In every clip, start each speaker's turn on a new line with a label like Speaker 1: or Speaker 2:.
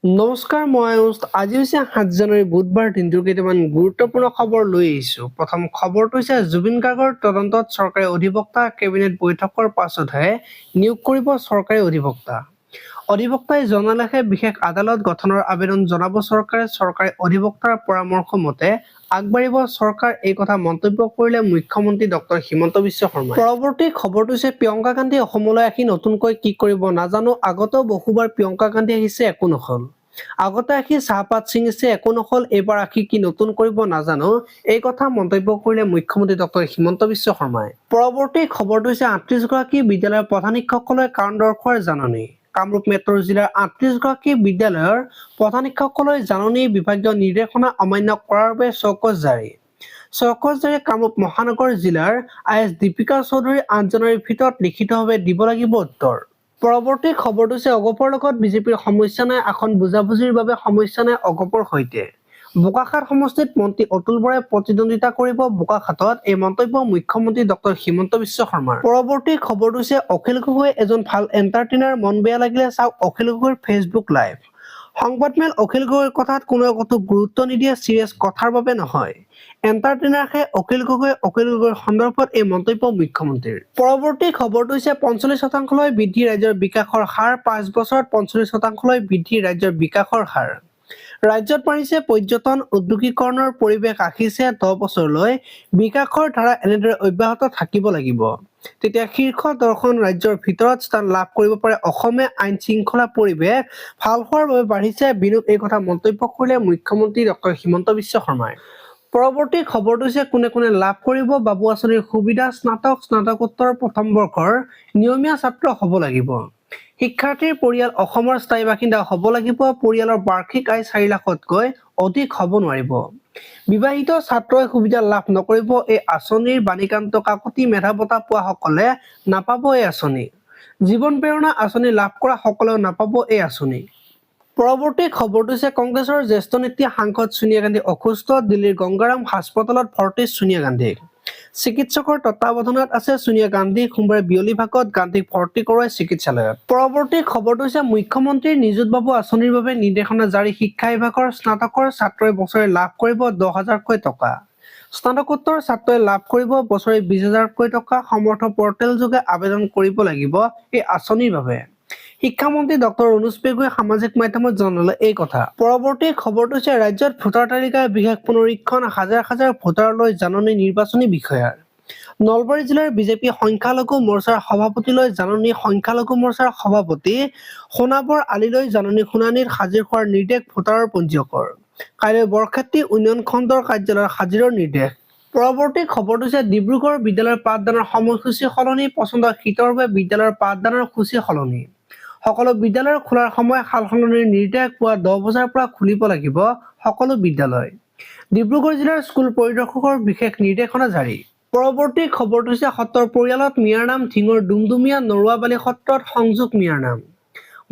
Speaker 1: নমস্কাৰ, মই আজি হৈছে ৭ জানুৱাৰী বুধবাৰ দিনটোৰ কেইটামান গুৰুত্বপূৰ্ণ খবৰ লৈ আহিছো। প্ৰথম খবৰটো হৈছে জুবিন গাৰ্গৰ তদন্তত চৰকাৰী অধিবক্তা কেবিনেট বৈঠকৰ পাছতহে নিয়োগ কৰিব চৰকাৰী অধিবক্তা। অধিবক্তাই জনালেহে বিশেষ আদালত গঠনৰ আবেদন জনাব চৰকাৰে। চৰকাৰী অধিবক্তাৰ পৰামৰ্শ মতে আগবাঢ়িব চৰকাৰ, এই কথা মন্তব্য কৰিলে মুখ্যমন্ত্ৰী ডক্টৰ হিমন্ত বিশ্ব শৰ্মাই। পৰৱৰ্তী খবৰটো হৈছে প্ৰিয়ংকা গান্ধী অসমলৈ আহি নতুনকৈ কি কৰিব নাজানো। আগতেও বহুবাৰ প্ৰিয়ংকা গান্ধী আহিছে, একো নহল। আগতে আহি চাহপাত ছিঙিছে, একো নহল। এইবাৰ আহি কি নতুন কৰিব নাজানো, এই কথা মন্তব্য কৰিলে মুখ্যমন্ত্ৰী ডক্টৰ হিমন্ত বিশ্ব শৰ্মাই। পৰৱৰ্তী খবৰটো হৈছে ৩৮ গৰাকী বিদ্যালয়ৰ প্ৰধান শিক্ষকলৈ কাৰণ দৰ্শোৱাৰ জাননী। কামৰূপ মেট্ৰ জিলাৰ ৩৮ গৰাকী বিদ্যালয়ৰ প্ৰধান শিক্ষকলৈ জাননী। বিভাগীয় নিৰ্দেশনা অমান্য কৰাৰ বাবে চৌকছ জাৰি। কামৰূপ মহানগৰ জিলাৰ IS দীপিকা চৌধুৰী ৮ জানুৱাৰীৰ ভিতৰত লিখিতভাৱে দিব লাগিব উত্তৰ। পৰৱৰ্তী খবৰটো হৈছে অগপৰ লগত বিজেপিৰ সমস্যা নাই, আসন বুজাবুজিৰ বাবে সমস্যা নাই অগপৰ সৈতে। বোকাখাত সমষ্টিত মন্ত্ৰী অতুল বৰাই প্ৰতিদ্বন্দ্বিতা কৰিব বোকাখাতত, এই মন্তব্য মুখ্যমন্ত্ৰী ডক্টৰ হিমন্ত বিশ্ব শৰ্মাৰ। পৰৱৰ্তী খবৰটো হৈছে অখিল গগৈ এজন ভাল এণ্টাৰটেইনাৰ, মন বেয়া লাগিলে চাওক অখিল গগৈৰ ফেচবুক লাইভ। সংবাদমেল অখিল গগৈৰ কথাত কোনেও কতো গুৰুত্ব নিদিয়ে, চিৰিয়াছ কথাৰ বাবে নহয়। এণ্টাৰটেইনাৰহে অখিল গগৈৰ সন্দৰ্ভত এই মন্তব্য মুখ্যমন্ত্ৰীৰ। পৰৱৰ্তী খবৰটো হৈছে ৪৫% বৃদ্ধি ৰাজ্যৰ বিকাশৰ হাৰ। ৫ বছৰত ৪৫% বৃদ্ধি ৰাজ্যৰ বিকাশৰ হাৰ। ৰাজ্যত বাঢ়িছে পৰ্যটন, ঔদ্যোগিকৰণৰ পৰিৱেশ আহিছে। ১০ বছৰলৈ বিকাশৰ ধাৰা এনেদৰে অব্যাহত থাকিব লাগিব। তেতিয়া শীৰ্ষ দৰ্শন ৰাজ্যৰ ভিতৰত স্থান লাভ কৰিব পাৰে অসমে। আইন শৃংখলা পৰিৱেশ ভাল হোৱাৰ বাবে বাঢ়িছে বিনিয়োগ, এই কথা মন্তব্য কৰিলে মুখ্যমন্ত্ৰী ডক্টৰ হিমন্ত বিশ্ব শৰ্মাই। পৰৱৰ্তী খবৰটো হৈছে কোনে কোনে লাভ কৰিব বাবু আঁচনিৰ সুবিধা। স্নাতকোত্তৰ প্ৰথম বৰ্ষৰ নিয়মীয়া ছাত্ৰ হ'ব লাগিব। শিক্ষাৰ্থীৰ পৰিয়াল অসমৰ স্থায়ী বাসিন্দা হ'ব লাগিব। পৰিয়ালৰ বাৰ্ষিক আয় ৪ লাখতকৈ অধিক হ'ব নোৱাৰিব। বিবাহিত ছাত্ৰই সুবিধা লাভ নকৰিব এই আঁচনিৰ। বাণীকান্ত কাকতি মেধা বঁটা পোৱা সকলে নাপাব এই আঁচনি। জীৱন প্ৰেৰণা আঁচনি লাভ কৰা সকলেও নাপাব এই আঁচনি। পৰৱৰ্তী খবৰটো হৈছে কংগ্ৰেছৰ জ্যেষ্ঠ নেত্ৰী সাংসদ ছোনিয়া গান্ধী অসুস্থ। দিল্লীৰ গংগাৰাম হাস্পতালত ভৰ্তি ছোনিয়া গান্ধীক। চিকিৎসকৰ তত্বাৱধানত আছে ছোনিয়া গান্ধী। সোমবাৰে বিয়লি ভাগত গান্ধীক ভৰ্তি কৰোৱাই চিকিৎসালয়ত। পৰৱৰ্তী খবৰটো হৈছে মুখ্যমন্ত্ৰীৰ নিযুত বাবু আঁচনিৰ বাবে নিৰ্দেশনা জাৰি। শিক্ষা বিভাগৰ স্নাতকৰ ছাত্ৰই বছৰে লাভ কৰিব ১০,০০০কৈ টকা। স্নাতকোত্তৰ ছাত্ৰই লাভ কৰিব বছৰে ২০,০০০কৈ টকা। সমৰ্থ পৰ্টেল যোগে আবেদন কৰিব লাগিব এই আঁচনিৰ বাবে। শিক্ষামন্ত্ৰী ডক্টৰ অনুজ পেগুৱে সামাজিক মাধ্যমত জনালে এই কথা। পৰৱৰ্তী খবৰটো হৈছে ৰাজ্যত ভোটাৰ তালিকাৰ বিশেষ পুনৰীক্ষণ। হাজাৰ হাজাৰ ভোটাৰলৈ জাননী নিৰ্বাচনী বিষয়াৰ। নলবাৰী জিলাৰ বিজেপি সংখ্যালঘু মৰ্চাৰ সভাপতিলৈ জাননী। সংখ্যালঘু মৰ্চাৰ সভাপতি সোণাবৰ আলীলৈ জাননী। শুনানিত হাজিৰ হোৱাৰ নিৰ্দেশ ভোটাৰৰ পঞ্জীয়কৰ। কাইলৈ বৰক্ষেত্ৰী উন্নয়ন খণ্ডৰ কাৰ্যালয়ত হাজিৰৰ নিৰ্দেশ। পৰৱৰ্তী খবৰটো হৈছে ডিব্ৰুগড় বিদ্যালয়ৰ পাঠদানৰ সময়সূচী সলনি। পচন্দৰ শীতৰ বাবে বিদ্যালয়ৰ পাঠদানৰ সূচী সলনি। সকলো বিদ্যালয়ৰ খোলাৰ সময় সালসলনিৰ নিৰ্দেশ। পুৱা ১০ বজাৰ পৰা খুলিব লাগিব সকলো বিদ্যালয়। ডিব্ৰুগড় জিলাৰ স্কুল পৰিদৰ্শকৰ বিশেষ নিৰ্দেশনা জাৰি। পৰৱৰ্তী খবৰটো হৈছে সত্ৰৰ পৰিয়ালত মিয়াৰ নাম। ধিঙৰ ডুমডুমীয়া নৰোৱা বালি সত্ৰত সংযোগ মিয়াৰ নাম।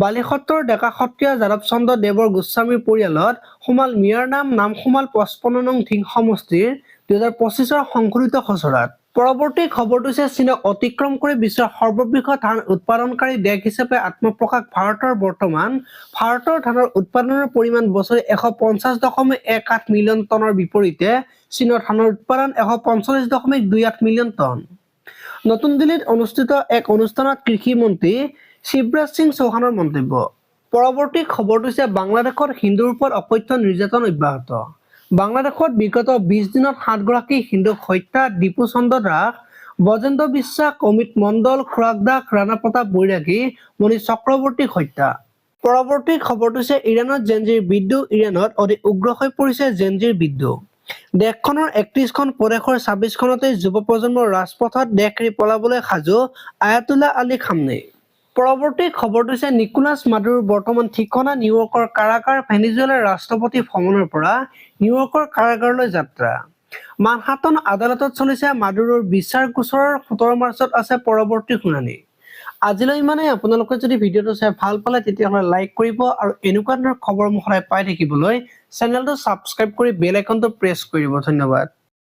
Speaker 1: বালি সত্ৰৰ ডেকা সত্ৰীয়া যাদৱ চন্দ্ৰ দেৱৰ গোস্বামীৰ পৰিয়ালত সোমাল মিয়াৰ নাম। নাম সোমাল ৫৫ নং ধিং সমষ্টিৰ ২০২৫ৰ সংশোধিত খচৰাত। পৰৱৰ্তী খবৰটো হৈছে চীনক অতিক্ৰম কৰি বিশ্বৰ সৰ্ববৃহৎ ধান উৎপাদনকাৰী দেশ হিচাপে আত্মপ্ৰকাশ ভাৰতৰ। বৰ্তমান ভাৰতৰ ধানৰ উৎপাদনৰ পৰিমাণ বছৰি ১৫০.১৮ মিলিয়ন টনৰ বিপৰীতে চীনৰ ধানৰ উৎপাদন ১৪৫.২৮ মিলিয়ন টন। নতুন দিল্লীত অনুষ্ঠিত এক অনুষ্ঠানত কৃষি মন্ত্ৰী শিৱৰাজ সিং চৌহানৰ মন্তব্য। পৰৱৰ্তী খবৰটো হৈছে বাংলাদেশত হিন্দুৰ ওপৰত অকথ্য নিৰ্যাতন অব্যাহত। বাংলাদেশত বিগত ২০ দিনত ৭ গৰাকী হিন্দুক হত্যা। দীপু চন্দ্ৰ দাস, বজেন্দ্ৰ বিশ্বাস, অমিত মণ্ডল, খুৰাক দাস, ৰাণা প্ৰতাপ বৈৰাগী, মণি চক্ৰৱৰ্তীক হত্যা। পৰৱৰ্তী খবৰটো হৈছে ইৰাণত জেনজিৰ বিদ্ৰোহ। ইৰাণত অধিক উগ্ৰ হৈ পৰিছে জেনজিৰ বিদ্ৰোহ। দেশখনৰ ৩১খন প্ৰদেশৰ ২৬খনতেই যুৱ প্ৰজন্মৰ ৰাজপথত দেশ এৰি পলাবলৈ সাজু আয়াতুল্লাহ আলী খামনেই। পৰৱৰ্তী খবৰটো হৈছে নিকোলাছ মাডুৰোৰ বৰ্তমান ঠিকনা নিউয়ৰ্কৰ কাৰাগাৰ। ভেনিজুৱেলাৰ ৰাষ্ট্ৰপতি ভ্ৰমণৰ পৰা নিউয়ৰ্কৰ কাৰাগাৰলৈ যাত্ৰা। মানহাটন আদালতত চলিছে মাডুৰোৰ বিচাৰ গোচৰৰ। ১৭ মাৰ্চত আছে পৰৱৰ্তী শুনানি। আজিলৈ ইমানেই। আপোনালোকে যদি ভিডিঅ'টো চাই ভাল পালে তেতিয়াহ'লে লাইক কৰিব আৰু এনেকুৱা ধৰণৰ খবৰ সদায় পাই থাকিবলৈ চেনেলটো ছাবস্ক্ৰাইব কৰি বেল আইকনটো প্ৰেছ কৰিব। ধন্যবাদ।